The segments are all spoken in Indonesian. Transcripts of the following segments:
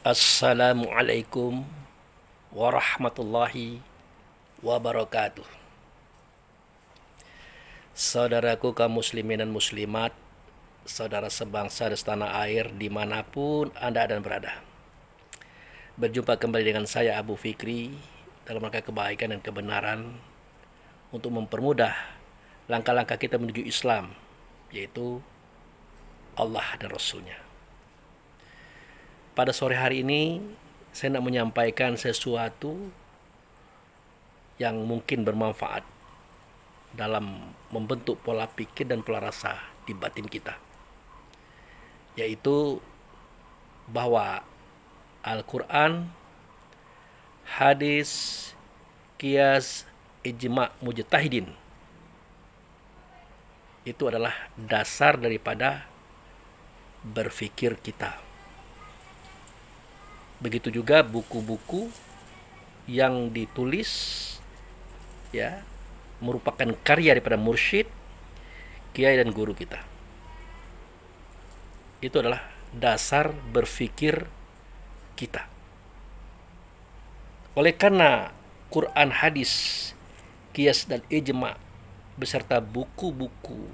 Assalamualaikum warahmatullahi wabarakatuh. Saudaraku kaum muslimin dan muslimat, saudara sebangsa dan setanah air dimanapun Anda dan berada. Berjumpa kembali dengan saya Abu Fikri dalam rangka kebaikan dan kebenaran untuk mempermudah langkah-langkah kita menuju Islam, yaitu Allah dan Rasulnya. Pada sore hari ini saya nak menyampaikan sesuatu yang mungkin bermanfaat dalam membentuk pola pikir dan pola rasa di batin kita, yaitu bahwa Al-Quran, hadis, qiyas, ijma' mujtahidin itu adalah dasar daripada berfikir kita. Begitu juga buku-buku yang ditulis ya merupakan karya daripada mursyid, kiai dan guru kita. Itu adalah dasar berfikir kita. Oleh karena Quran, hadis, qiyas dan ijma beserta buku-buku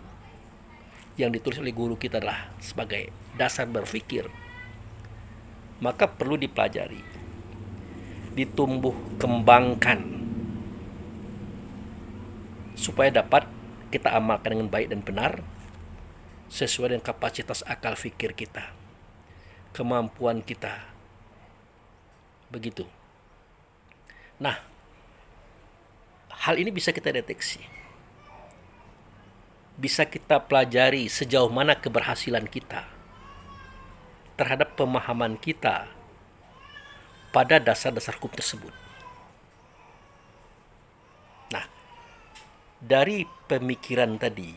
yang ditulis oleh guru kita adalah sebagai dasar berfikir, maka perlu dipelajari, ditumbuh kembangkan supaya dapat kita amalkan dengan baik dan benar sesuai dengan kapasitas akal fikir kita, kemampuan kita. Begitu. Nah, hal ini bisa kita deteksi. Bisa kita pelajari sejauh mana keberhasilan kita terhadap pemahaman kita pada dasar-dasar hukum tersebut. Nah, dari pemikiran tadi,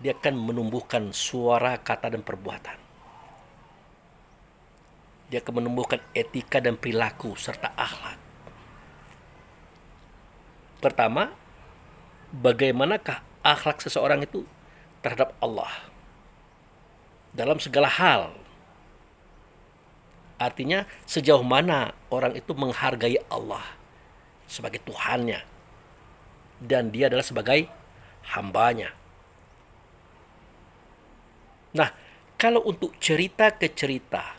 dia akan menumbuhkan suara, kata, dan perbuatan. Dia akan menumbuhkan etika dan perilaku serta akhlak. Pertama, bagaimanakah akhlak seseorang itu terhadap Allah dalam segala hal. Artinya sejauh mana orang itu menghargai Allah sebagai Tuhannya dan dia adalah sebagai hambanya. Nah, kalau untuk cerita ke cerita,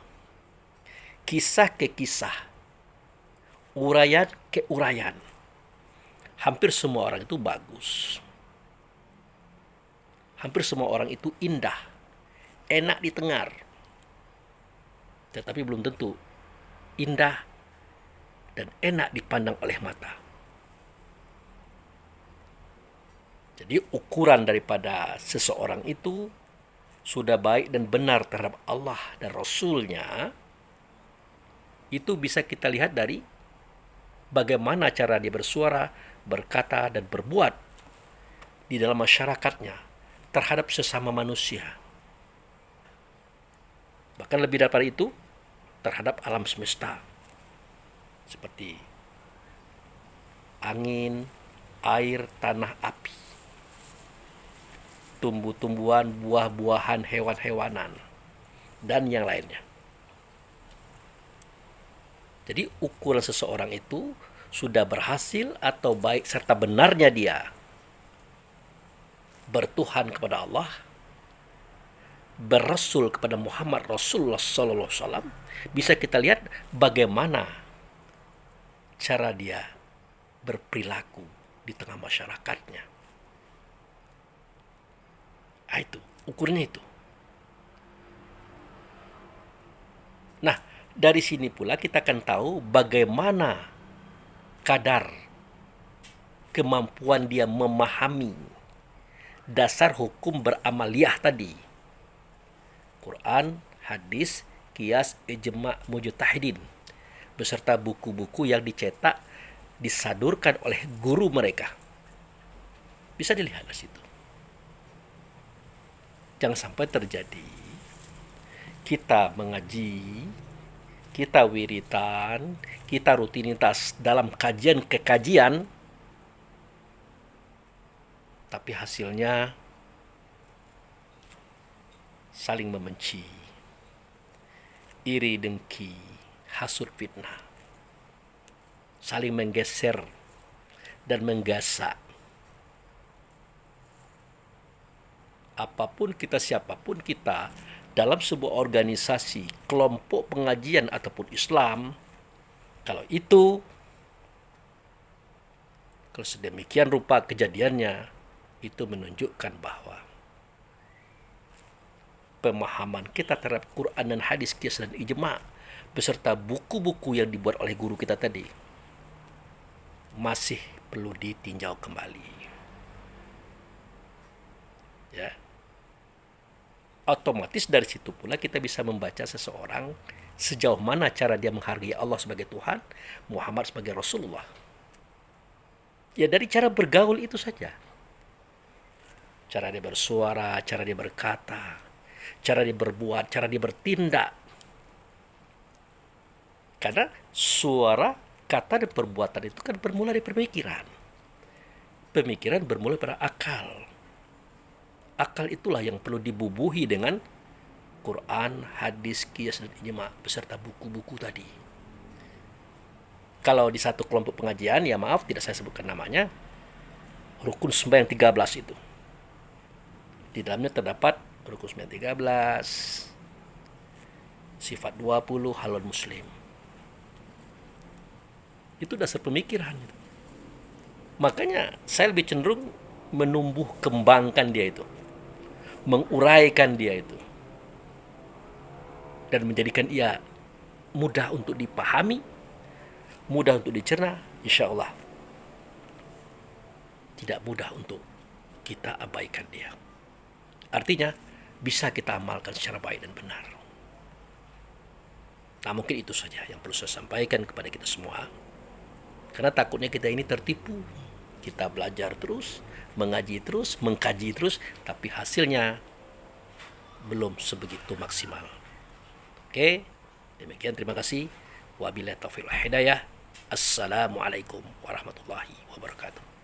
kisah ke kisah, uraian ke uraian, hampir semua orang itu bagus. Hampir semua orang itu indah, enak didengar. Tetapi belum tentu indah dan enak dipandang oleh mata. Jadi ukuran daripada seseorang itu sudah baik dan benar terhadap Allah dan Rasulnya itu bisa kita lihat dari bagaimana cara dia bersuara, berkata, dan berbuat di dalam masyarakatnya terhadap sesama manusia. Bahkan lebih daripada itu, terhadap alam semesta seperti angin, air, tanah, api, tumbuh-tumbuhan, buah-buahan, hewan-hewanan, dan yang lainnya. Jadi ukuran seseorang itu sudah berhasil atau baik serta benarnya dia bertuhan kepada Allah, berasul kepada Muhammad Rasulullah Sallallahu Alaihi Wasallam, bisa kita lihat bagaimana cara dia berperilaku di tengah masyarakatnya. Itu ukurnya itu. Nah, dari sini pula kita akan tahu bagaimana kadar kemampuan dia memahami dasar hukum beramaliyah tadi. Quran, hadis, qiyas, ijma' mujtahidin beserta buku-buku yang dicetak, disadurkan oleh guru mereka. Bisa dilihat di situ. Jangan sampai terjadi kita mengaji, kita wiritan, kita rutinitas dalam kajian-kekajian, tapi hasilnya saling membenci, iri dengki, hasut fitnah, saling menggeser dan menggasak. Apapun kita, siapapun kita, dalam sebuah organisasi, kelompok pengajian ataupun Islam, kalau sedemikian rupa kejadiannya, itu menunjukkan bahwa pemahaman kita terhadap Quran dan hadis, qiyas dan ijma' beserta buku-buku yang dibuat oleh guru kita tadi masih perlu ditinjau kembali. Ya. Otomatis dari situ pula kita bisa membaca seseorang sejauh mana cara dia menghargai Allah sebagai Tuhan, Muhammad sebagai Rasulullah. Ya dari cara bergaul itu saja. Cara dia bersuara, cara dia berkata, cara dia berbuat, cara dia bertindak. Karena suara, kata, dan perbuatan itu kan bermula dari pemikiran. Pemikiran bermula pada akal. Akal itulah yang perlu dibubuhi dengan Quran, hadis, qiyas, dan ijma' beserta buku-buku tadi. Kalau di satu kelompok pengajian, ya maaf tidak saya sebutkan namanya, rukun sembahyang 13 itu. Di dalamnya terdapat rukun sembahyang 13, sifat 20, halal muslim. Itu dasar pemikiran. Makanya saya lebih cenderung menumbuh kembangkan dia itu, menguraikan dia itu, dan menjadikan ia mudah untuk dipahami, mudah untuk dicerna, insya Allah tidak mudah untuk kita abaikan dia. Artinya bisa kita amalkan secara baik dan benar. Nah mungkin itu saja yang perlu saya sampaikan kepada kita semua. Karena takutnya kita ini tertipu. Kita belajar terus, mengaji terus, mengkaji terus, tapi hasilnya belum sebegitu maksimal. Oke, demikian, terima kasih. Wabillahi taufiq wal hidayah. Assalamualaikum warahmatullahi wabarakatuh.